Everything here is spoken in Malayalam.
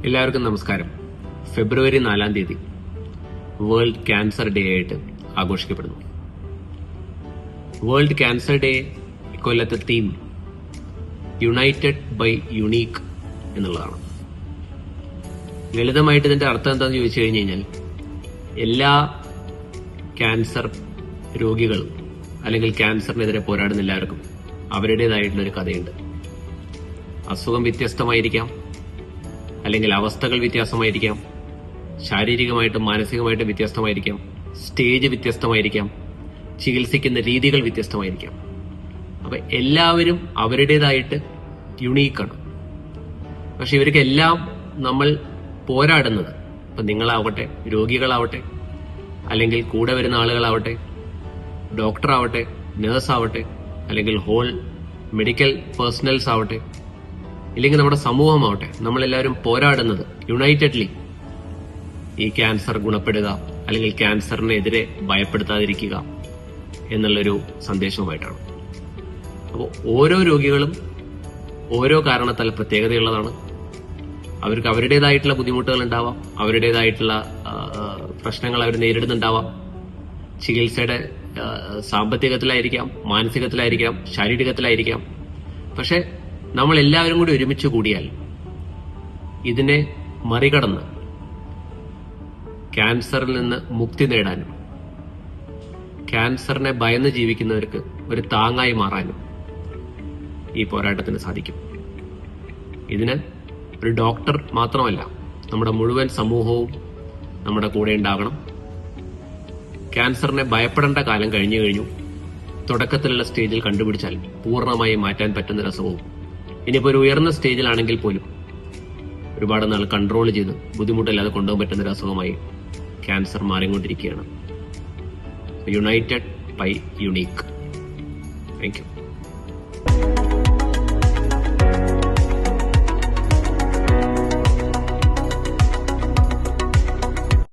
എല്ലാവർക്കും നമസ്കാരം. ഫെബ്രുവരി 4 തീയതി വേൾഡ് ക്യാൻസർ ഡേ ആയിട്ട് ആഘോഷിക്കപ്പെടുന്നു. വേൾഡ് ക്യാൻസർ ഡേ ഇക്കൊല്ലത്തെ തീം യുണൈറ്റഡ് ബൈ യുണീക്ക് എന്നുള്ളതാണ്. ലളിതമായിട്ട് ഇതിന്റെ അർത്ഥം എന്താണെന്ന് ചോദിച്ചു കഴിഞ്ഞു കഴിഞ്ഞാൽ, എല്ലാ ക്യാൻസർ രോഗികളും അല്ലെങ്കിൽ ക്യാൻസറിനെതിരെ പോരാടുന്ന എല്ലാവർക്കും അവരുടേതായിട്ടുള്ളൊരു കഥയുണ്ട്. അസുഖം വ്യത്യസ്തമായിരിക്കാം, അല്ലെങ്കിൽ അവസ്ഥകൾ വ്യത്യാസമായിരിക്കാം, ശാരീരികമായിട്ടും മാനസികമായിട്ടും വ്യത്യസ്തമായിരിക്കാം, സ്റ്റേജ് വ്യത്യസ്തമായിരിക്കാം, ചികിത്സിക്കുന്ന രീതികൾ വ്യത്യസ്തമായിരിക്കാം. അപ്പൊ എല്ലാവരും അവരുടേതായിട്ട് യുണീക്കാണ്. പക്ഷെ ഇവർക്കെല്ലാം നമ്മൾ പോരാടുന്നത്, ഇപ്പൊ നിങ്ങളാവട്ടെ, രോഗികളാവട്ടെ, അല്ലെങ്കിൽ കൂടെ വരുന്ന ആളുകളാവട്ടെ, ഡോക്ടറാവട്ടെ, നേഴ്സാവട്ടെ, അല്ലെങ്കിൽ ഹോൾ മെഡിക്കൽ പേഴ്സണൽസ് ആവട്ടെ, ഇല്ലെങ്കിൽ നമ്മുടെ സമൂഹമാവട്ടെ, നമ്മളെല്ലാവരും പോരാടുന്നത് യുണൈറ്റഡ്ലി ഈ ക്യാൻസർ ഗുണപ്പെടുക, അല്ലെങ്കിൽ ക്യാൻസറിനെതിരെ ഭയപ്പെടുത്താതിരിക്കുക എന്നുള്ളൊരു സന്ദേശവുമായിട്ടാണ്. അപ്പോൾ ഓരോ രോഗികളും ഓരോ കാരണത്താൽ പ്രത്യേകതയുള്ളതാണ്. അവർക്ക് അവരുടേതായിട്ടുള്ള ബുദ്ധിമുട്ടുകൾ ഉണ്ടാവാം, അവരുടേതായിട്ടുള്ള പ്രശ്നങ്ങൾ അവർ നേരിടുന്നുണ്ടാവാം. ചികിത്സയുടെ സാമ്പത്തികത്തിലായിരിക്കാം, മാനസികത്തിലായിരിക്കാം, ശാരീരികത്തിലായിരിക്കാം. പക്ഷെ നമ്മൾ എല്ലാവരും കൂടി ഒരുമിച്ച് കൂടിയാൽ ഇതിനെ മറികടന്ന് ക്യാൻസറിൽ നിന്ന് മുക്തി നേടാനും ക്യാൻസറിനെ ഭയന്ന് ജീവിക്കുന്നവർക്ക് ഒരു താങ്ങായി മാറാനും ഈ പോരാട്ടത്തിന് സാധിക്കും. ഇതിന് ഒരു ഡോക്ടർ മാത്രമല്ല, നമ്മുടെ മുഴുവൻ സമൂഹവും നമ്മുടെ കൂടെ ഉണ്ടാകണം. ക്യാൻസറിനെ ഭയപ്പെടേണ്ട കാലം കഴിഞ്ഞു. തുടക്കത്തിലുള്ള സ്റ്റേജിൽ കണ്ടുപിടിച്ചാൽ പൂർണ്ണമായി മാറ്റാൻ പറ്റുന്ന അസുഖവും, ഇനിയിപ്പോ ഒരു ഉയർന്ന സ്റ്റേജിലാണെങ്കിൽ പോലും ഒരുപാട് നാൾ കൺട്രോൾ ചെയ്ത് ബുദ്ധിമുട്ടില്ലാതെ കൊണ്ടുപോകാൻ പറ്റുന്ന ഒരു അസുഖമായി ക്യാൻസർ മാറിക്കൊണ്ടിരിക്കുകയാണ്. United by unique. Thank U.